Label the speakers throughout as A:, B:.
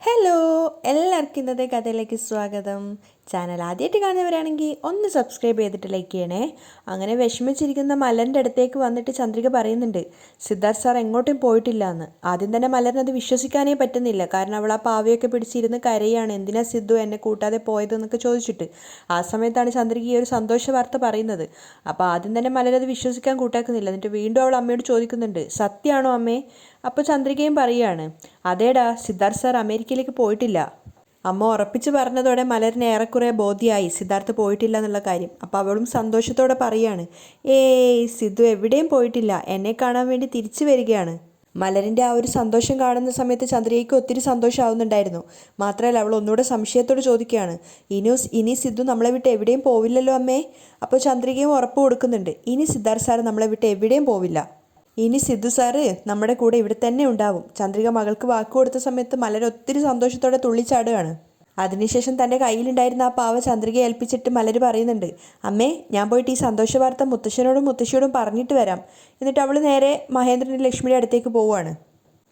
A: Hello, എല്ലാവർക്കും ഇന്നത്തെ കഥയിലേക്ക് സ്വാഗതം. ചാനൽ ആദ്യമായിട്ട് കാണുന്നവരാണെങ്കിൽ ഒന്ന് സബ്സ്ക്രൈബ് ചെയ്തിട്ട് ലൈക്ക് ചെയ്യണേ. അങ്ങനെ വിഷമിച്ചിരിക്കുന്ന മലറിൻ്റെ അടുത്തേക്ക് വന്നിട്ട് ചന്ദ്രിക പറയുന്നുണ്ട്, സിദ്ധാർത്ഥ് സാർ എങ്ങോട്ടും പോയിട്ടില്ല എന്ന്. ആദ്യം തന്നെ മലറിന് അത് വിശ്വസിക്കാനേ പറ്റുന്നില്ല. കാരണം അവൾ ആ പാവയൊക്കെ പിടിച്ചിരുന്ന് കരയാണ്, എന്തിനാ സിദ്ധു എന്നെ കൂട്ടാതെ പോയതെന്നൊക്കെ ചോദിച്ചിട്ട്. ആ സമയത്താണ് ചന്ദ്രിക ഈ ഒരു സന്തോഷ വാർത്ത പറയുന്നത്. അപ്പോൾ ആദ്യം തന്നെ മലരത് വിശ്വസിക്കാൻ കൂട്ടാക്കുന്നില്ല. എന്നിട്ട് വീണ്ടും അവൾ അമ്മയോട് ചോദിക്കുന്നുണ്ട്, സത്യമാണോ അമ്മേ? അപ്പോൾ ചന്ദ്രികയും പറയുകയാണ്, അതേടാ, സിദ്ധാർത്ഥ് സാർ അമേരിക്കയിലേക്ക് പോയിട്ടില്ല. അമ്മ ഉറപ്പിച്ച് പറഞ്ഞതോടെ മലരിന് ഏറെക്കുറെ ബോധ്യമായി സിദ്ധാർത്ഥ് പോയിട്ടില്ല എന്നുള്ള കാര്യം. അപ്പോൾ അവളും സന്തോഷത്തോടെ പറയാണ്, ഏയ് സിദ്ധു എവിടെയും പോയിട്ടില്ല, എന്നെ കാണാൻ വേണ്ടി തിരിച്ചു വരികയാണ്. മലരിൻ്റെ ആ ഒരു സന്തോഷം കാണുന്ന സമയത്ത് ചന്ദ്രികയ്ക്ക് ഒത്തിരി സന്തോഷമാവുന്നുണ്ടായിരുന്നു. മാത്രമല്ല അവൾ ഒന്നുകൂടെ സംശയത്തോട് ചോദിക്കുകയാണ്, ഇനി സിദ്ധു നമ്മളെ വിട്ട് എവിടെയും പോവില്ലല്ലോ അമ്മേ? അപ്പോൾ ചന്ദ്രികയും ഉറപ്പ് കൊടുക്കുന്നുണ്ട്, ഇനി സിദ്ധാർത്ഥ് സാർ നമ്മളെ വിട്ട് എവിടെയും പോവില്ല. ഇനി സിദ്ധു സാറ് നമ്മുടെ കൂടെ ഇവിടെ തന്നെ ഉണ്ടാവും. ചന്ദ്രിക മകൾക്ക് വാക്ക് കൊടുത്ത സമയത്ത് മലർ ഒത്തിരി സന്തോഷത്തോടെ തുള്ളിച്ചാടുകയാണ്. അതിനുശേഷം തൻ്റെ കയ്യിലുണ്ടായിരുന്ന ആ പാവ ചന്ദ്രികയെ ഏൽപ്പിച്ചിട്ട് മലർ പറയുന്നുണ്ട്, അമ്മേ, ഞാൻ പോയിട്ട് ഈ സന്തോഷ വാർത്ത മുത്തശ്ശനോടും മുത്തശ്ശിയോടും പറഞ്ഞിട്ട് വരാം. എന്നിട്ട് അവൾ നേരെ മഹേന്ദ്രൻ്റെ ലക്ഷ്മിയുടെ അടുത്തേക്ക് പോവുകയാണ്.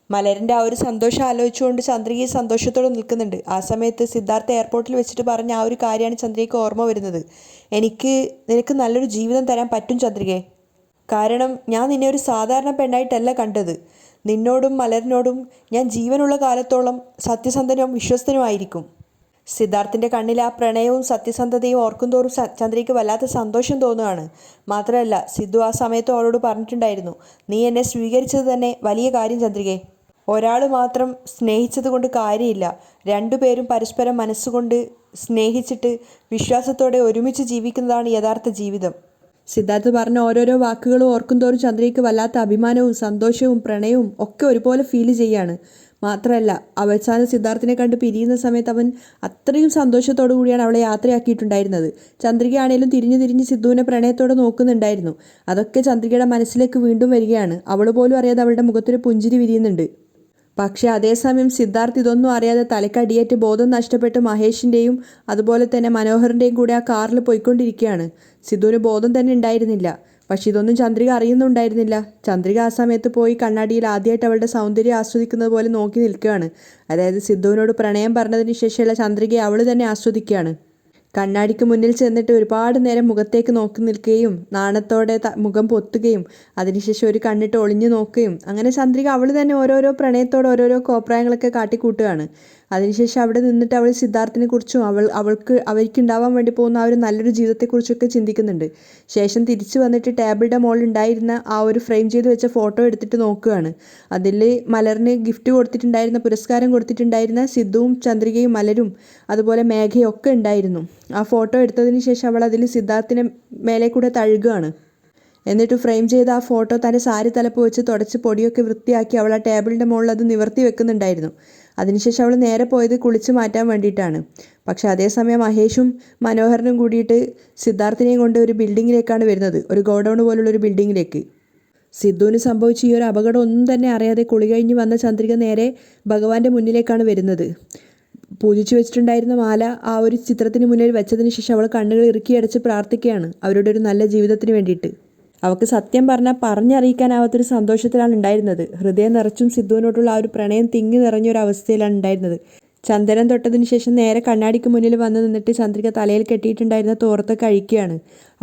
A: മലരിൻ്റെ ആ ഒരു സന്തോഷം ആലോചിച്ചുകൊണ്ട് ചന്ദ്രിക സന്തോഷത്തോടെ നിൽക്കുന്നുണ്ട്. ആ സമയത്ത് സിദ്ധാർത്ഥ എയർപോർട്ടിൽ വെച്ചിട്ട് പറഞ്ഞ ആ ഒരു കാര്യമാണ് ചന്ദ്രികയ്ക്ക് ഓർമ്മ വരുന്നത്. നിനക്ക് നല്ലൊരു ജീവിതം തരാൻ പറ്റും ചന്ദ്രികയെ. കാരണം ഞാൻ നിന്നെ ഒരു സാധാരണ പെണ്ണായിട്ടല്ല കണ്ടത്. നിന്നോടും മലരിനോടും ഞാൻ ജീവനുള്ള കാലത്തോളം സത്യസന്ധനും വിശ്വസ്തനുമായിരിക്കും. സിദ്ധാർത്ഥിൻ്റെ കണ്ണിൽ ആ പ്രണയവും സത്യസന്ധതയും ഓർക്കുന്തോറും ചന്ദ്രയ്ക്ക് വല്ലാത്ത സന്തോഷം തോന്നുകയാണ്. മാത്രമല്ല സിദ്ധു ആ സമയത്ത് അവളോട് പറഞ്ഞിട്ടുണ്ടായിരുന്നു, നീ എന്നെ സ്വീകരിച്ചത് തന്നെ വലിയ കാര്യം ചന്ദ്രികെ. ഒരാൾ മാത്രം സ്നേഹിച്ചത് കൊണ്ട് കാര്യമില്ല. രണ്ടുപേരും പരസ്പരം മനസ്സുകൊണ്ട് സ്നേഹിച്ചിട്ട് വിശ്വാസത്തോടെ ഒരുമിച്ച് ജീവിക്കുന്നതാണ് യഥാർത്ഥ ജീവിതം. സിദ്ധാർത്ഥ് പറഞ്ഞ ഓരോരോ വാക്കുകളും ഓർക്കുന്തോറും ചന്ദ്രയ്ക്ക് വല്ലാത്ത അഭിമാനവും സന്തോഷവും പ്രണയവും ഒക്കെ ഒരുപോലെ ഫീൽ ചെയ്യാണ്. മാത്രമല്ല അവസാനം സിദ്ധാർത്ഥിനെ കണ്ട് പിരിയുന്ന സമയത്ത് അവൻ അത്രയും സന്തോഷത്തോടു കൂടിയാണ് അവളെ യാത്രയാക്കിയിട്ടുണ്ടായിരുന്നത്. ചന്ദ്രികയാണേലും തിരിഞ്ഞ് സിദ്ധുവിനെ പ്രണയത്തോടെ നോക്കുന്നുണ്ടായിരുന്നു. അതൊക്കെ ചന്ദ്രികയുടെ മനസ്സിലേക്ക് വീണ്ടും വരികയാണ്. അവൾ പോലും അറിയാതെ അവളുടെ മുഖത്തൊരു പുഞ്ചിരി വിരിയുന്നുണ്ട്. പക്ഷേ അതേസമയം സിദ്ധാർത്ഥ് ഇതൊന്നും അറിയാതെ തലക്കടിയേറ്റ് ബോധം നഷ്ടപ്പെട്ട് മഹേഷിൻ്റെയും അതുപോലെ തന്നെ മനോഹറിൻ്റെയും കൂടെ ആ കാറിൽ പോയിക്കൊണ്ടിരിക്കുകയാണ്. സിദ്ധുവിന് ബോധം തന്നെ ഉണ്ടായിരുന്നില്ല. പക്ഷെ ഇതൊന്നും ചന്ദ്രിക അറിയുന്നുണ്ടായിരുന്നില്ല. ചന്ദ്രിക ആ സമയത്ത് പോയി കണ്ണാടിയിൽ ആദ്യമായിട്ട് അവളുടെ സൗന്ദര്യം ആസ്വദിക്കുന്നത് പോലെ നോക്കി നിൽക്കുകയാണ്. അതായത് സിദ്ധുവിനോട് പ്രണയം പറഞ്ഞതിന് ശേഷമുള്ള ചന്ദ്രികയെ അവൾ തന്നെ ആസ്വദിക്കുകയാണ്. കണ്ണാടിക്ക് മുന്നിൽ ചെന്നിട്ട് ഒരുപാട് നേരം മുഖത്തേക്ക് നോക്കി നിൽക്കുകയും നാണത്തോടെ മുഖം പൊത്തുകയും അതിനുശേഷം ഒരു കണ്ണിട്ട് ഒളിഞ്ഞു നോക്കുകയും അങ്ങനെ ചന്ദ്രിക അവൾ തന്നെ ഓരോരോ പ്രണയത്തോടെ ഓരോരോ കോപ്രായങ്ങളൊക്കെ കാട്ടിക്കൂട്ടുകയാണ്. അതിനുശേഷം അവിടെ നിന്നിട്ട് അവൾ സിദ്ധാർത്ഥിനെ കുറിച്ചും അവർക്കുണ്ടാവാൻ വേണ്ടി പോകുന്ന ആ ഒരു നല്ലൊരു ജീവിതത്തെക്കുറിച്ചൊക്കെ ചിന്തിക്കുന്നുണ്ട്. ശേഷം തിരിച്ചു വന്നിട്ട് ടേബിളിൻ്റെ മുകളിൽ ഉണ്ടായിരുന്ന ആ ഒരു ഫ്രെയിം ചെയ്ത് വെച്ച ഫോട്ടോ എടുത്തിട്ട് നോക്കുകയാണ്. അതിൽ മലറിന് ഗിഫ്റ്റ് കൊടുത്തിട്ടുണ്ടായിരുന്ന, പുരസ്കാരം കൊടുത്തിട്ടുണ്ടായിരുന്ന സിദ്ധുവും ചന്ദ്രികയും മലരും അതുപോലെ മേഘയും ഒക്കെ ഉണ്ടായിരുന്നു. ആ ഫോട്ടോ എടുത്തതിന് ശേഷം അവൾ അതിൽ സിദ്ധാർത്ഥിനെ മേലെ കൂടെ തഴുകുകയാണ്. എന്നിട്ട് ഫ്രെയിം ചെയ്ത ആ ഫോട്ടോ തൻ്റെ സാരി തലപ്പ് വെച്ച് തുടച്ച് പൊടിയൊക്കെ വൃത്തിയാക്കി അവൾ ആ ടേബിളിൻ്റെ മുകളിൽ അത് നിവർത്തി വെക്കുന്നുണ്ടായിരുന്നു. അതിനുശേഷം അവൾ നേരെ പോയത് കുളിച്ച് മാറ്റാൻ വേണ്ടിയിട്ടാണ്. പക്ഷെ അതേസമയം മഹേഷും മനോഹരനും കൂടിയിട്ട് സിദ്ധാർത്ഥിനെയും കൊണ്ട് ഒരു ബിൽഡിങ്ങിലേക്കാണ് വരുന്നത്, ഒരു ഗോഡൗൺ പോലുള്ള ഒരു ബിൽഡിങ്ങിലേക്ക്. സിദ്ധുവിന് സംഭവിച്ച ഈ ഒരു അപകടം ഒന്നും തന്നെ അറിയാതെ കുളി കഴിഞ്ഞ് വന്ന ചന്ദ്രിക നേരെ ഭഗവാന്റെ മുന്നിലേക്കാണ് വരുന്നത്. പൂജിച്ചു വെച്ചിട്ടുണ്ടായിരുന്ന മാല ആ ഒരു ചിത്രത്തിന് മുന്നിൽ വെച്ചതിന് ശേഷം അവൾ കണ്ണുകൾ ഇറുക്കിയടച്ച് പ്രാർത്ഥിക്കുകയാണ് അവരുടെ ഒരു നല്ല ജീവിതത്തിന് വേണ്ടിയിട്ട്. അവൾക്ക് സത്യം പറഞ്ഞാൽ പറഞ്ഞറിയിക്കാനാവാത്തൊരു സന്തോഷത്തിലാണ് ഉണ്ടായിരുന്നത്. ഹൃദയം നിറച്ചും സിദ്ധുവിനോടുള്ള ആ ഒരു പ്രണയം തിങ്ങി നിറഞ്ഞൊരവസ്ഥയിലാണ് ഉണ്ടായിരുന്നത്. ചന്ദനം തൊട്ടതിന് ശേഷം നേരെ കണ്ണാടിക്ക് മുന്നിൽ വന്ന് നിന്നിട്ട് ചന്ദ്രിക തലയിൽ കെട്ടിയിട്ടുണ്ടായിരുന്ന തോർത്തൊക്കെ അഴിക്കുകയാണ്.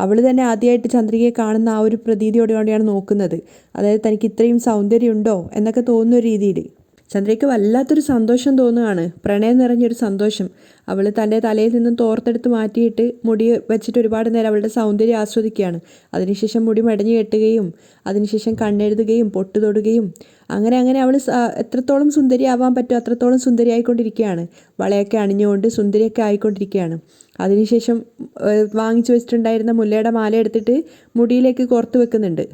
A: അവൾ തന്നെ ആദ്യമായിട്ട് ചന്ദ്രികയെ കാണുന്ന ആ ഒരു പ്രതീതിയോടെയാണ് നോക്കുന്നത്. അതായത് തനിക്ക് ഇത്രയും സൗന്ദര്യമുണ്ടോ എന്നൊക്കെ തോന്നുന്ന ഒരു രീതിയിൽ ചന്ദ്രയ്ക്ക് വല്ലാത്തൊരു സന്തോഷം തോന്നുകയാണ്, പ്രണയം നിറഞ്ഞൊരു സന്തോഷം. അവൾ തൻ്റെ തലയിൽ നിന്നും തോർത്തെടുത്ത് മാറ്റിയിട്ട് മുടി വെച്ചിട്ട് ഒരുപാട് നേരം അവളുടെ സൗന്ദര്യം ആസ്വദിക്കുകയാണ്. അതിനുശേഷം മുടി മടഞ്ഞു കെട്ടുകയും അതിനുശേഷം കണ്ണെഴുതുകയും പൊട്ടു തൊടുകയും അങ്ങനെ അവൾ എത്രത്തോളം സുന്ദരിയാവാൻ പറ്റുമോ അത്രത്തോളം സുന്ദരിയായിക്കൊണ്ടിരിക്കുകയാണ്. വളയൊക്കെ അണിഞ്ഞുകൊണ്ട് സുന്ദരിയൊക്കെ ആയിക്കൊണ്ടിരിക്കുകയാണ്. അതിനുശേഷം വാങ്ങിച്ചു വെച്ചിട്ടുണ്ടായിരുന്ന മുല്ലയുടെ മാല എടുത്തിട്ട് മുടിയിലേക്ക് കോർത്ത് വെക്കുന്നുണ്ട്.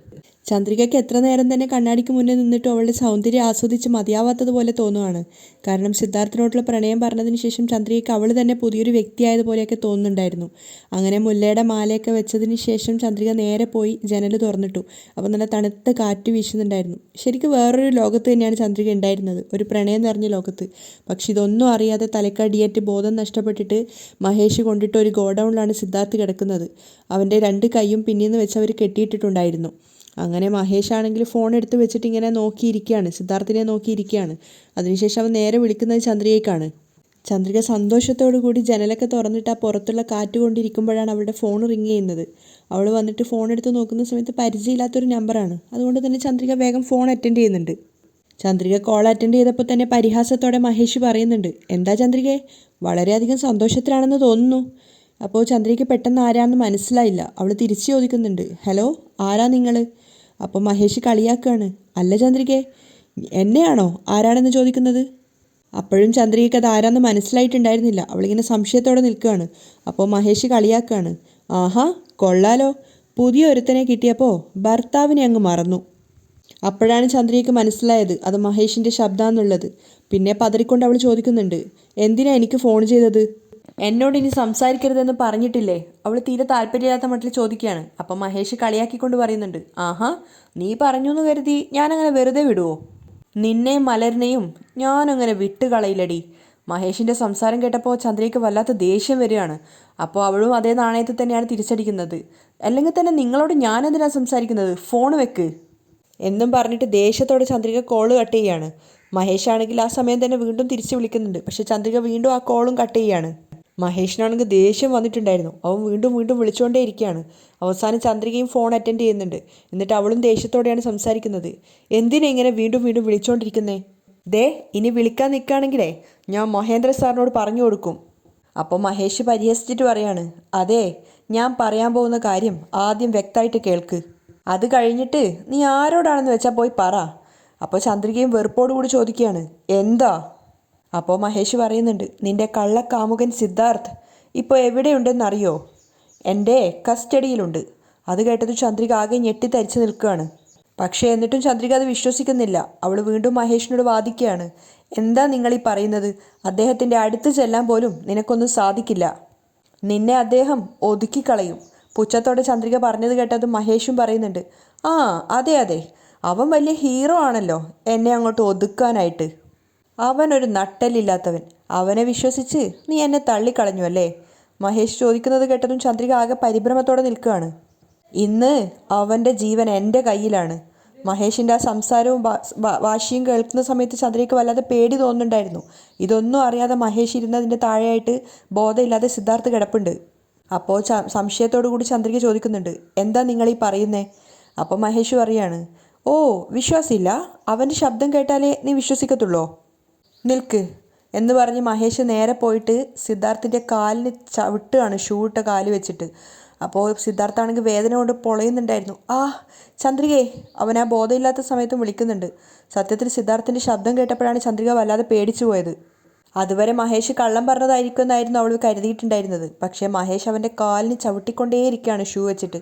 A: ചന്ദ്രികയ്ക്ക് എത്ര നേരം തന്നെ കണ്ണാടിക്ക് മുന്നിൽ നിന്നിട്ടും അവളുടെ സൗന്ദര്യം ആസ്വദിച്ച് മതിയാവാത്തതുപോലെ തോന്നുകയാണ്. കാരണം സിദ്ധാർത്ഥിനോടുള്ള പ്രണയം പറഞ്ഞതിന് ശേഷം ചന്ദ്രികയ്ക്ക് അവൾ തന്നെ പുതിയൊരു വ്യക്തിയായതുപോലെയൊക്കെ തോന്നുന്നുണ്ടായിരുന്നു. അങ്ങനെ മുല്ലയുടെ മാലയൊക്കെ വെച്ചതിന് ശേഷം ചന്ദ്രിക നേരെ പോയി ജനൽ തുറന്നിട്ടു. അപ്പോൾ നല്ല തണുത്ത കാറ്റ് വീശുന്നുണ്ടായിരുന്നു. ശരിക്കും വേറൊരു ലോകത്ത് തന്നെയാണ് ചന്ദ്രിക ഉണ്ടായിരുന്നത്, ഒരു പ്രണയം നിറഞ്ഞ ലോകത്ത്. പക്ഷെ ഇതൊന്നും അറിയാതെ തലക്കടിയേറ്റ് ബോധം നഷ്ടപ്പെട്ടിട്ട് മഹേഷ് കൊണ്ടിട്ട് ഒരു ഗോഡൗണിലാണ് സിദ്ധാർത്ഥ് കിടക്കുന്നത്. അവൻ്റെ രണ്ട് കൈയും പിന്നീന്ന് വെച്ച് അവർ കെട്ടിയിട്ടിട്ടുണ്ടായിരുന്നു. അങ്ങനെ മഹേഷ് ആണെങ്കിൽ ഫോൺ എടുത്ത് വെച്ചിട്ട് ഇങ്ങനെ നോക്കിയിരിക്കുകയാണ്, സിദ്ധാർത്ഥിനെ നോക്കിയിരിക്കുകയാണ്. അതിനുശേഷം അവൻ നേരെ വിളിക്കുന്നത് ചന്ദ്രികയ്ക്കാണ്. ചന്ദ്രിക സന്തോഷത്തോടു കൂടി ജനലൊക്കെ തുറന്നിട്ട് ആ പുറത്തുള്ള കാറ്റ് കൊണ്ടിരിക്കുമ്പോഴാണ് അവളുടെ ഫോൺ റിങ് ചെയ്യുന്നത്. അവൾ വന്നിട്ട് ഫോൺ എടുത്ത് നോക്കുന്ന സമയത്ത് പരിചയമില്ലാത്തൊരു നമ്പറാണ്. അതുകൊണ്ട് തന്നെ ചന്ദ്രിക വേഗം ഫോൺ അറ്റൻഡ് ചെയ്യുന്നുണ്ട്. ചന്ദ്രിക കോൾ അറ്റൻഡ് ചെയ്തപ്പോൾ തന്നെ പരിഹാസത്തോടെ മഹേഷ് പറയുന്നുണ്ട്, എന്താ ചന്ദ്രികയെ, വളരെയധികം സന്തോഷത്തിലാണെന്ന് തോന്നുന്നു. അപ്പോൾ ചന്ദ്രികയ്ക്ക് പെട്ടെന്ന് ആരാണെന്ന് മനസ്സിലായില്ല. അവൾ തിരിച്ചു ചോദിക്കുന്നുണ്ട്, ഹലോ, ആരാ നിങ്ങൾ? അപ്പോൾ മഹേഷ് കളിയാക്കുകയാണ്, അല്ല ചന്ദ്രികയെ, എന്നെയാണോ ആരാണെന്ന് ചോദിക്കുന്നത്? അപ്പോഴും ചന്ദ്രികയ്ക്ക് അത് ആരാന്ന് മനസ്സിലായിട്ടുണ്ടായിരുന്നില്ല. അവളിങ്ങനെ സംശയത്തോടെ നിൽക്കുകയാണ്. അപ്പോൾ മഹേഷ് കളിയാക്കുകയാണ്, ആഹാ കൊള്ളാലോ, പുതിയ ഒരുത്തനെ കിട്ടിയപ്പോൾ ഭർത്താവിനെ അങ്ങ് മറന്നു. അപ്പോഴാണ് ചന്ദ്രികയ്ക്ക് മനസ്സിലായത് അത് മഹേഷിൻ്റെ ശബ്ദമാണെന്നുള്ളത്. പിന്നെ പതറിക്കൊണ്ട് അവൾ ചോദിക്കുന്നുണ്ട്, എന്തിനാ എനിക്ക് ഫോൺ ചെയ്തത്? എന്നോട് ഇനി സംസാരിക്കരുതെന്ന് പറഞ്ഞിട്ടില്ലേ? അവൾ തീരെ താല്പര്യമില്ലാത്ത മട്ടിൽ ചോദിക്കുകയാണ്. അപ്പം മഹേഷ് കളിയാക്കിക്കൊണ്ട് പറയുന്നുണ്ട്, ആഹാ, നീ പറഞ്ഞു എന്ന് കരുതി ഞാനങ്ങനെ വെറുതെ വിടുവോ? നിന്നെയും മലരിനെയും ഞാനങ്ങനെ വിട്ടുകളയില്ലടി. മഹേഷിൻ്റെ സംസാരം കേട്ടപ്പോൾ ചന്ദ്രയ്ക്ക് വല്ലാത്ത ദേഷ്യം വരികയാണ്. അപ്പോൾ അവളും അതേ നാണയത്തിൽ തന്നെയാണ് തിരിച്ചടിക്കുന്നത്. അല്ലെങ്കിൽ തന്നെ നിങ്ങളോട് ഞാനെന്തിനാണ് സംസാരിക്കുന്നത്, ഫോൺ വെക്ക് എന്നും പറഞ്ഞിട്ട് ദേഷ്യത്തോടെ ചന്ദ്രിക കോള് കട്ട് ചെയ്യുകയാണ്. മഹേഷ് ആണെങ്കിൽ ആ സമയം തന്നെ വീണ്ടും തിരിച്ചു വിളിക്കുന്നുണ്ട്. പക്ഷേ ചന്ദ്രിക വീണ്ടും ആ കോളും കട്ട് ചെയ്യുകയാണ്. മഹേഷിനാണെങ്കിൽ ദേഷ്യം വന്നിട്ടുണ്ടായിരുന്നു. അവൻ വീണ്ടും വീണ്ടും വിളിച്ചുകൊണ്ടേ ഇരിക്കുകയാണ്. അവസാനം ചന്ദ്രികയും ഫോൺ അറ്റൻഡ് ചെയ്യുന്നുണ്ട്. എന്നിട്ട് അവളും ദേഷ്യത്തോടെയാണ് സംസാരിക്കുന്നത്. എന്തിനാ ഇങ്ങനെ വീണ്ടും വീണ്ടും വിളിച്ചുകൊണ്ടിരിക്കുന്നേ? ദേ, ഇനി വിളിക്കാൻ നിൽക്കുകയാണെങ്കിലേ ഞാൻ മഹേന്ദ്ര സാറിനോട് പറഞ്ഞു കൊടുക്കും. അപ്പോൾ മഹേഷ് പരിഹസിച്ചിട്ട് പറയാണ്, അതെ, ഞാൻ പറയാൻ പോകുന്ന കാര്യം ആദ്യം വ്യക്തമായിട്ട് കേൾക്ക്. അത് കഴിഞ്ഞിട്ട് നീ ആരോടാണെന്ന് വെച്ചാൽ പോയി പറ. അപ്പോൾ ചന്ദ്രികയും വെറുപ്പോടുകൂടി ചോദിക്കുകയാണ്, എന്താ? അപ്പോൾ മഹേഷ് പറയുന്നുണ്ട്, നിന്റെ കള്ളക്കാമുകൻ സിദ്ധാർത്ഥ് ഇപ്പോൾ എവിടെയുണ്ടെന്നറിയോ? എൻ്റെ കസ്റ്റഡിയിലുണ്ട്. അത് കേട്ടത് ചന്ദ്രിക ആകെ ഞെട്ടിത്തരിച്ച് നിൽക്കുകയാണ്. പക്ഷേ എന്നിട്ടും ചന്ദ്രിക അത് വിശ്വസിക്കുന്നില്ല. അവൾ വീണ്ടും മഹേഷിനോട് വാദിക്കുകയാണ്, എന്താ നിങ്ങളീ പറയുന്നത്? അദ്ദേഹത്തിൻ്റെ അടുത്ത് ചെല്ലാൻ പോലും നിനക്കൊന്നും സാധിക്കില്ല. നിന്നെ അദ്ദേഹം ഒതുക്കിക്കളയും. പുച്ഛത്തോടെ ചന്ദ്രിക പറഞ്ഞത് കേട്ടത് മഹേഷും പറയുന്നുണ്ട്, ആ അതെ അതെ, അവൻ വലിയ ഹീറോ ആണല്ലോ എന്നെ അങ്ങോട്ട് ഒതുക്കാനായിട്ട്. അവനൊരു നട്ടലില്ലാത്തവൻ. അവനെ വിശ്വസിച്ച് നീ എന്നെ തള്ളിക്കളഞ്ഞു അല്ലേ? മഹേഷ് ചോദിക്കുന്നത് കേട്ടതും ചന്ദ്രിക ആകെ പരിഭ്രമത്തോടെ നിൽക്കുകയാണ്. ഇന്ന് അവൻ്റെ ജീവൻ എൻ്റെ കയ്യിലാണ്. മഹേഷിൻ്റെ ആ സംസാരവും വാശിയും കേൾക്കുന്ന സമയത്ത് ചന്ദ്രികയ്ക്ക് വല്ലാതെ പേടി തോന്നുന്നുണ്ടായിരുന്നു. ഇതൊന്നും അറിയാതെ മഹേഷ് ഇരുന്നതിൻ്റെ താഴെയായിട്ട് ബോധമില്ലാതെ സിദ്ധാർത്ഥ് കിടപ്പുണ്ട്. അപ്പോൾ സംശയത്തോടു കൂടി ചന്ദ്രിക ചോദിക്കുന്നുണ്ട്, എന്താ നിങ്ങളീ പറയുന്നേ? അപ്പോൾ മഹേഷ് പറയാണ്, ഓ വിശ്വാസമില്ല, അവൻ്റെ ശബ്ദം കേട്ടാലേ നീ വിശ്വസിക്കത്തുള്ളോ? നിൽക്ക് എന്ന് പറഞ്ഞ് മഹേഷ് നേരെ പോയിട്ട് സിദ്ധാർത്ഥിൻ്റെ കാലിന് ചവിട്ടുകയാണ്, ഷൂ ഇട്ട കാല് വെച്ചിട്ട്. അപ്പോൾ സിദ്ധാർത്ഥാണെങ്കിൽ വേദന കൊണ്ട് പൊളയുന്നുണ്ടായിരുന്നു. ആ ചന്ദ്രികയെ അവൻ ആ ബോധമില്ലാത്ത സമയത്തും വിളിക്കുന്നുണ്ട്. സത്യത്തിൽ സിദ്ധാർത്ഥിൻ്റെ ശബ്ദം കേട്ടപ്പോഴാണ് ചന്ദ്രിക വല്ലാതെ പേടിച്ചു പോയത്. അതുവരെ മഹേഷ് കള്ളം പറഞ്ഞതായിരിക്കുമെന്നായിരുന്നു അവൾ കരുതിയിട്ടുണ്ടായിരുന്നത്. പക്ഷേ മഹേഷ് അവൻ്റെ കാലിന് ചവിട്ടിക്കൊണ്ടേയിരിക്കുകയാണ് ഷൂ വെച്ചിട്ട്.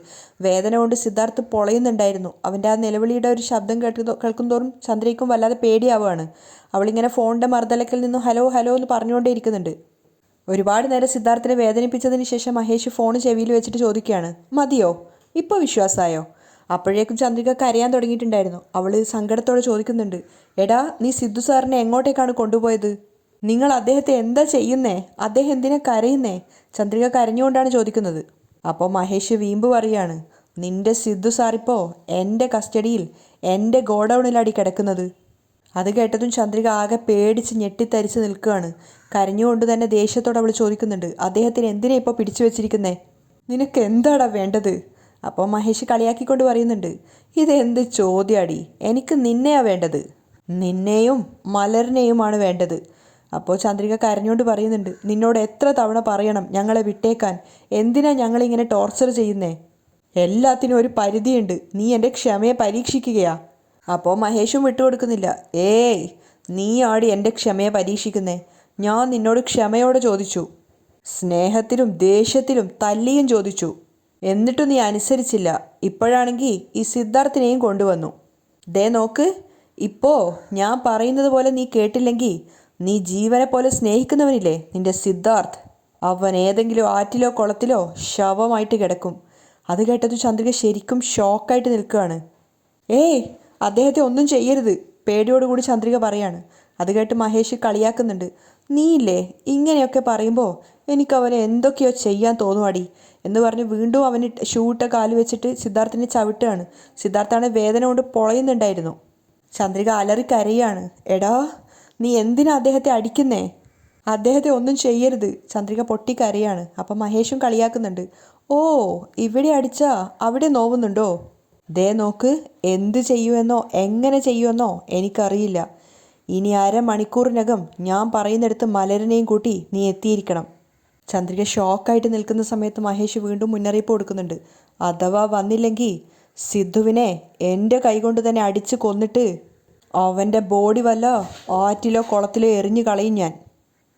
A: വേദന കൊണ്ട് സിദ്ധാർത്ഥ് പൊളയുന്നുണ്ടായിരുന്നു. അവൻ്റെ ആ നിലവിളിയുടെ ഒരു ശബ്ദം കേൾക്കുന്തോറും ചന്ദ്രയ്ക്കും വല്ലാതെ പേടിയാവുകയാണ്. അവളിങ്ങനെ ഫോണിൻ്റെ മറുതലക്കിൽ നിന്നും ഹലോ ഹലോ എന്ന് പറഞ്ഞുകൊണ്ടേ ഇരിക്കുന്നുണ്ട്. ഒരുപാട് നേരം സിദ്ധാർത്ഥിനെ വേദനിപ്പിച്ചതിന് ശേഷം മഹേഷ് ഫോൺ ചെവിയിൽ വെച്ചിട്ട് ചോദിക്കുകയാണ്, മതിയോ? ഇപ്പോൾ വിശ്വാസമായോ? അപ്പോഴേക്കും ചന്ദ്രിക കരയാൻ തുടങ്ങിയിട്ടുണ്ടായിരുന്നു. അവൾ സങ്കടത്തോടെ ചോദിക്കുന്നുണ്ട്, എടാ, നീ സിദ്ധു സാറിനെ എങ്ങോട്ടേക്കാണ് കൊണ്ടുപോയത്? നിങ്ങൾ അദ്ദേഹത്തെ എന്താ ചെയ്യുന്നേ? അദ്ദേഹം എന്തിനാ കരയുന്നേ? ചന്ദ്രിക കരഞ്ഞുകൊണ്ടാണ് ചോദിക്കുന്നത്. അപ്പോൾ മഹേഷ് വീമ്പ് പറയാണ്, നിന്റെ സിദ്ധു സാറിപ്പോൾ എൻ്റെ കസ്റ്റഡിയിൽ എൻ്റെ ഗോഡൗണിലാടി കിടക്കുന്നത്. അത് കേട്ടതും ചന്ദ്രിക ആകെ പേടിച്ച് ഞെട്ടിത്തരിച്ച് നിൽക്കുകയാണ്. കരഞ്ഞുകൊണ്ട് തന്നെ ദേഷ്യത്തോടെ അവൾ ചോദിക്കുന്നുണ്ട്, അദ്ദേഹത്തിന് എന്തിനാ ഇപ്പോൾ പിടിച്ചു വെച്ചിരിക്കുന്നേ? നിനക്ക് എന്താടാ വേണ്ടത്? അപ്പോൾ മഹേഷ് കളിയാക്കിക്കൊണ്ട് പറയുന്നുണ്ട്, ഇതെന്ത് ചോദ്യാടി, എനിക്ക് നിന്നെയാ വേണ്ടത്. നിന്നെയും മലറിനെയുമാണ് വേണ്ടത്. അപ്പോൾ ചന്ദ്രിക കരഞ്ഞുകൊണ്ട് പറയുന്നുണ്ട്, നിന്നോട് എത്ര തവണ പറയണം ഞങ്ങളെ വിട്ടേക്കാൻ? എന്തിനാ ഞങ്ങളിങ്ങനെ ടോർച്ചർ ചെയ്യുന്നേ? എല്ലാത്തിനും ഒരു പരിധിയുണ്ട്. നീ എൻ്റെ ക്ഷമയെ പരീക്ഷിക്കുകയാ. അപ്പോൾ മഹേഷും വിട്ടുകൊടുക്കുന്നില്ല. ഏയ്, നീ ആടി എൻ്റെ ക്ഷമയെ പരീക്ഷിക്കുന്നേ. ഞാൻ നിന്നോട് ക്ഷമയോടെ ചോദിച്ചു, സ്നേഹത്തിലും ദേഷ്യത്തിലും തല്ലിയും ചോദിച്ചു. എന്നിട്ടും നീ അനുസരിച്ചില്ല. ഇപ്പോഴാണെങ്കിൽ ഈ സിദ്ധാർത്ഥിനെയും കൊണ്ടുവന്നു. ദേ നോക്ക്, ഇപ്പോൾ ഞാൻ പറയുന്നത് പോലെ നീ കേട്ടില്ലെങ്കിൽ നീ ജീവനെ പോലെ സ്നേഹിക്കുന്നവനില്ലേ നിന്റെ സിദ്ധാർത്ഥ്, അവൻ ഏതെങ്കിലും ആറ്റിലോ കുളത്തിലോ ശവമായിട്ട് കിടക്കും. അത് കേട്ടത് ചന്ദ്രിക ശരിക്കും ഷോക്കായിട്ട് നിൽക്കുകയാണ്. ഏയ്, അദ്ദേഹത്തെ ഒന്നും ചെയ്യരുത്, പേടിയോടുകൂടി ചന്ദ്രിക പറയാണ്. അത് കേട്ട് മഹേഷ് കളിയാക്കുന്നുണ്ട്. നീയില്ലേ ഇങ്ങനെയൊക്കെ പറയുമ്പോൾ എനിക്ക് അവനെ എന്തൊക്കെയോ ചെയ്യാൻ തോന്നുവാടി എന്ന് പറഞ്ഞ് വീണ്ടും അവന് ഷൂ ഇട്ട കാല് വെച്ചിട്ട് സിദ്ധാർത്ഥിനെ ചവിട്ടുകയാണ്. സിദ്ധാർത്ഥാണ് വേദന കൊണ്ട് പൊളയുന്നുണ്ടായിരുന്നു. ചന്ദ്രിക അലറി കരയാണ്. എടാ നീ എന്തിനാ അദ്ദേഹത്തെ അടിക്കുന്നേ? അദ്ദേഹത്തെ ഒന്നും ചെയ്യരുത്. ചന്ദ്രിക പൊട്ടിക്കരയാണ്. അപ്പം മഹേഷും കളിയാക്കുന്നുണ്ട്. ഓ, ഇവിടെ അടിച്ചാ അവിടെ നോവുന്നുണ്ടോ? ദേ നോക്ക്, എന്ത് ചെയ്യുമെന്നോ എങ്ങനെ ചെയ്യുമെന്നോ എനിക്കറിയില്ല. ഇനി അരമണിക്കൂറിനകം ഞാൻ പറയുന്നിടത്ത് മലരനെയും കൂട്ടി നീ എത്തിയിരിക്കണം. ചന്ദ്രിക ഷോക്കായിട്ട് നിൽക്കുന്ന സമയത്ത് മഹേഷ് വീണ്ടും മുന്നറിയിപ്പ് കൊടുക്കുന്നുണ്ട്. അഥവാ വന്നില്ലെങ്കിൽ സിദ്ധുവിനെ എൻ്റെ കൈകൊണ്ട് തന്നെ അടിച്ച് കൊന്നിട്ട് അവൻ്റെ ബോഡി വല്ല ആറ്റിലോ കുളത്തിലോ എറിഞ്ഞു കളയും ഞാൻ.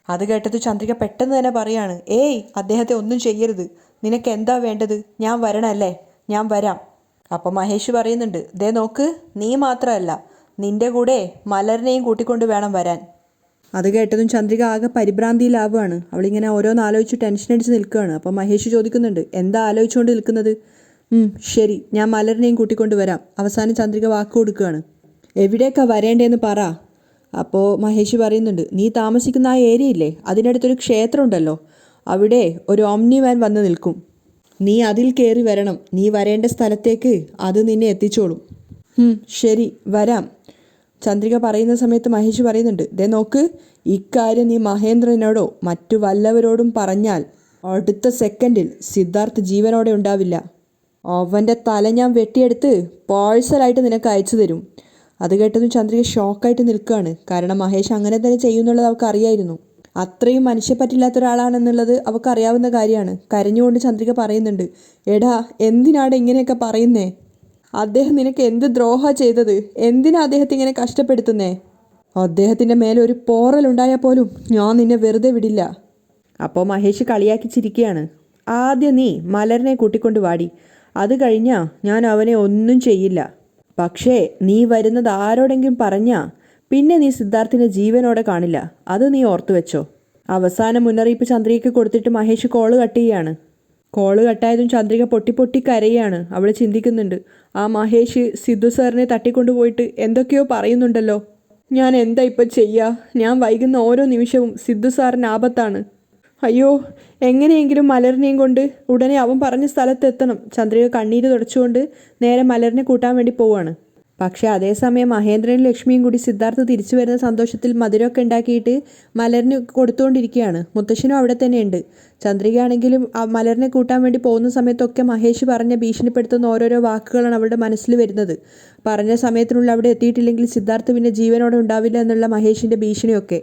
A: അത് കേട്ടത് ചന്ദ്രിക പെട്ടെന്ന് തന്നെ പറയാണ്. ഏയ്, അദ്ദേഹത്തെ ഒന്നും ചെയ്യരുത്. നിനക്ക് എന്താ വേണ്ടത്? ഞാൻ വരണമല്ലേ? ഞാൻ വരാം. അപ്പം മഹേഷ് പറയുന്നുണ്ട്. ദേ നോക്ക്, നീ മാത്രമല്ല നിന്റെ കൂടെ മലറിനെയും കൂട്ടിക്കൊണ്ട് വേണം വരാൻ. അത് കേട്ടതും ചന്ദ്രിക ആകെ പരിഭ്രാന്തിയിലാവുകയാണ്. അവളിങ്ങനെ ഓരോന്ന് ആലോചിച്ച് ടെൻഷൻ അടിച്ച് നിൽക്കുകയാണ്. അപ്പം മഹേഷ് ചോദിക്കുന്നുണ്ട്. എന്താ ആലോചിച്ചുകൊണ്ട് നിൽക്കുന്നത്? ശരി, ഞാൻ മലറിനെയും കൂട്ടിക്കൊണ്ട് വരാം. അവസാനം ചന്ദ്രിക വാക്ക് കൊടുക്കുകയാണ്. എവിടേക്കാണ് വരേണ്ടതെന്ന് പറ. അപ്പോൾ മഹേഷ് പറയുന്നുണ്ട്. നീ താമസിക്കുന്ന ആ ഏരിയ ഇല്ലേ, അതിനടുത്തൊരു ക്ഷേത്രം ഉണ്ടല്ലോ, അവിടെ ഒരു ഓംനി വാൻ വന്ന് നിൽക്കും. നീ അതിൽ കയറി വരണം. നീ വരേണ്ട സ്ഥലത്തേക്ക് അത് നിന്നെ എത്തിച്ചോളും. ശരി, വരാം. ചന്ദ്രിക പറയുന്ന സമയത്ത് മഹേഷ് പറയുന്നുണ്ട്. ദേ നോക്ക്, ഇക്കാര്യം നീ മഹേന്ദ്രനോടോ മറ്റു വല്ലവരോടും പറഞ്ഞാൽ അടുത്ത സെക്കൻഡിൽ സിദ്ധാർത്ഥ് ജീവനോടെ ഉണ്ടാവില്ല. അവൻ്റെ തല ഞാൻ വെട്ടിയെടുത്ത് പാഴ്സലായിട്ട് നിനക്ക് അയച്ചു തരും. അത് കേട്ടതും ചന്ദ്രിക ഷോക്കായിട്ട് നിൽക്കുകയാണ്. കാരണം മഹേഷ് അങ്ങനെ തന്നെ ചെയ്യുന്നുള്ളത് അവൾക്ക് അറിയായിരുന്നു. അത്രയും മനുഷ്യപ്പറ്റില്ലാത്ത ഒരാളാണെന്നുള്ളത് അവൾക്ക് അറിയാവുന്ന കാര്യമാണ്. കരഞ്ഞുകൊണ്ട് ചന്ദ്രിക പറയുന്നുണ്ട്. എടാ, എന്തിനാണ് ഇങ്ങനെയൊക്കെ പറയുന്നേ? അദ്ദേഹം നിനക്ക് എന്ത് ദ്രോഹ ചെയ്തത്? എന്തിനാ അദ്ദേഹത്തെ ഇങ്ങനെ കഷ്ടപ്പെടുത്തുന്നേ? അദ്ദേഹത്തിൻ്റെ മേലെ ഒരു പോറലുണ്ടായാൽ പോലും ഞാൻ നിന്നെ വെറുതെ വിടില്ല. അപ്പോൾ മഹേഷ് കളിയാക്കി ചിരിക്കുകയാണ്. ആദ്യം നീ മലറിനെ കൂട്ടിക്കൊണ്ട് വാടി. അത് കഴിഞ്ഞാൽ ഞാൻ അവനെ ഒന്നും ചെയ്യില്ല. പക്ഷേ നീ വരുന്നത് ആരോടെങ്കിലും പറഞ്ഞാൽ പിന്നെ നീ സിദ്ധാർത്ഥിനെ ജീവനോടെ കാണില്ല. അത് നീ ഓർത്തു വെച്ചോ. അവസാന മുന്നറിയിപ്പ് ചന്ദ്രികയ്ക്ക് കൊടുത്തിട്ട് മഹേഷ് കോള് കട്ട് ചെയ്യാണ്. കോള് കട്ടായതും ചന്ദ്രിക പൊട്ടി കരയാണ്. അവൾ ചിന്തിക്കുന്നുണ്ട്. ആ മഹേഷ് സിദ്ധു സാറിനെ തട്ടിക്കൊണ്ടുപോയിട്ട് എന്തൊക്കെയോ പറയുന്നുണ്ടല്ലോ. ഞാൻ എന്താ ഇപ്പം ചെയ്യുക? ഞാൻ വൈകുന്ന ഓരോ നിമിഷവും സിദ്ധു സാറിന് ആപത്താണ്. അയ്യോ, എങ്ങനെയെങ്കിലും മലറിനെയും കൊണ്ട് ഉടനെ അവൻ പറഞ്ഞ സ്ഥലത്തെത്തണം. ചന്ദ്രിക കണ്ണീര് തുടച്ചുകൊണ്ട് നേരെ മലറിനെ കൂട്ടാൻ വേണ്ടി പോവാണ്. പക്ഷേ അതേസമയം മഹേന്ദ്രനും ലക്ഷ്മിയും കൂടി സിദ്ധാർത്ഥ് തിരിച്ചു വരുന്ന സന്തോഷത്തിൽ മധുരമൊക്കെ ഉണ്ടാക്കിയിട്ട് മലറിന് കൊടുത്തുകൊണ്ടിരിക്കുകയാണ്. മുത്തശ്ശനും അവിടെ തന്നെയുണ്ട്. ചന്ദ്രികയാണെങ്കിലും മലറിനെ കൂട്ടാൻ വേണ്ടി പോകുന്ന സമയത്തൊക്കെ മഹേഷ് പറഞ്ഞ ഭീഷണിപ്പെടുത്തുന്ന ഓരോരോ വാക്കുകളാണ് അവളുടെ മനസ്സിൽ വരുന്നത്. പറഞ്ഞ സമയത്തിനുള്ളിൽ അവിടെ എത്തിയിട്ടില്ലെങ്കിൽ സിദ്ധാർത്ഥ് പിന്നെ ജീവനോടെ ഉണ്ടാവില്ല എന്നുള്ള മഹേഷിൻ്റെ ഭീഷണിയൊക്കെ.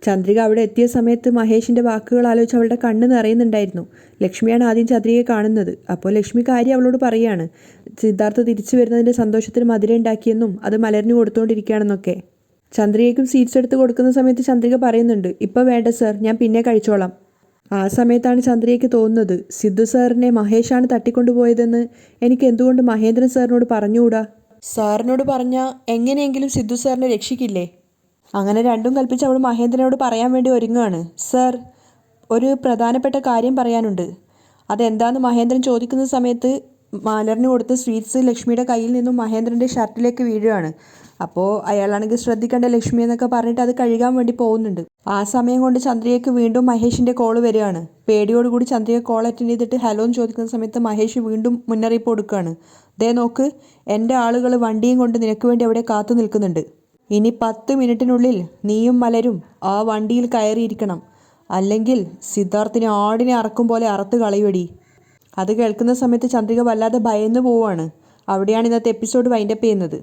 A: ചന്ദ്രിക അവിടെ എത്തിയ സമയത്ത് മഹേഷിൻ്റെ വാക്കുകൾ ആലോചിച്ച് അവളുടെ കണ്ണ് നിറയുന്നുണ്ടായിരുന്നു. ലക്ഷ്മിയാണ് ആദ്യം ചന്ദ്രികയെ കാണുന്നത്. അപ്പോൾ ലക്ഷ്മി കാര്യം അവളോട് പറയുകയാണ്. സിദ്ധാർത്ഥ് തിരിച്ചു വരുന്നതിൻ്റെ സന്തോഷത്തിന് മധുരം ഉണ്ടാക്കിയെന്നും അത് മലരിന് കൊടുത്തുകൊണ്ടിരിക്കുകയാണെന്നൊക്കെ. ചന്ദ്രികയ്ക്കും സ്വീറ്റ്സ് എടുത്ത് കൊടുക്കുന്ന സമയത്ത് ചന്ദ്രിക പറയുന്നുണ്ട്. ഇപ്പോൾ വേണ്ട സർ, ഞാൻ പിന്നെ കഴിച്ചോളാം. ആ സമയത്താണ് ചന്ദ്രികയ്ക്ക് തോന്നുന്നത്, സിദ്ധു സാറിനെ മഹേഷാണ് തട്ടിക്കൊണ്ടുപോയതെന്ന് എനിക്ക് എന്തുകൊണ്ട് മഹേന്ദ്രൻ സാറിനോട് പറഞ്ഞുകൂടാ? സാറിനോട് പറഞ്ഞാൽ എങ്ങനെയെങ്കിലും സിദ്ധു സാറിനെ രക്ഷിക്കില്ലേ? അങ്ങനെ രണ്ടും കൽപ്പിച്ച് അവൾ മഹേന്ദ്രനോട് പറയാൻ വേണ്ടി ഒരുങ്ങുകയാണ്. സർ, ഒരു പ്രധാനപ്പെട്ട കാര്യം പറയാനുണ്ട്. അതെന്താന്ന് മഹേന്ദ്രൻ ചോദിക്കുന്ന സമയത്ത് മലറിന് കൊടുത്ത സ്വീറ്റ്സ് ലക്ഷ്മിയുടെ കയ്യിൽ നിന്നും മഹേന്ദ്രൻ്റെ ഷർട്ടിലേക്ക് വീഴുകയാണ്. അപ്പോൾ അയാളാണെങ്കിൽ ശ്രദ്ധിക്കേണ്ട ലക്ഷ്മി എന്നൊക്കെ പറഞ്ഞിട്ട് അത് കഴുകാൻ വേണ്ടി പോകുന്നുണ്ട്. ആ സമയം കൊണ്ട് ചന്ദ്രികയ്ക്ക് വീണ്ടും മഹേഷിൻ്റെ കോള് വരികയാണ്. പേടിയോടുകൂടി ചന്ദ്രിക കോൾ അറ്റൻഡ് ചെയ്തിട്ട് ഹലോ എന്ന് ചോദിക്കുന്ന സമയത്ത് മഹേഷ് വീണ്ടും മുന്നറിയിപ്പ് കൊടുക്കുകയാണ്. ദേ നോക്ക്, എൻ്റെ ആളുകൾ വണ്ടിയും കൊണ്ട് നിനക്ക് വേണ്ടി അവിടെ കാത്തു നിൽക്കുന്നുണ്ട്. ഇനി 10 മിനിറ്റിനുള്ളിൽ നീയും മലരും ആ വണ്ടിയിൽ കയറിയിരിക്കണം. അല്ലെങ്കിൽ സിദ്ധാർത്ഥിനെ ആടിനെ അറക്കും പോലെ അറുത്ത് കളയുവടി. അത് കേൾക്കുന്ന സമയത്ത് ചന്ദ്രിക വല്ലാതെ ഭയന്നു പോവുകയാണ്. അവിടെയാണ് ഇന്നത്തെ എപ്പിസോഡ് വൈൻഡപ്പ് ചെയ്യുന്നത്.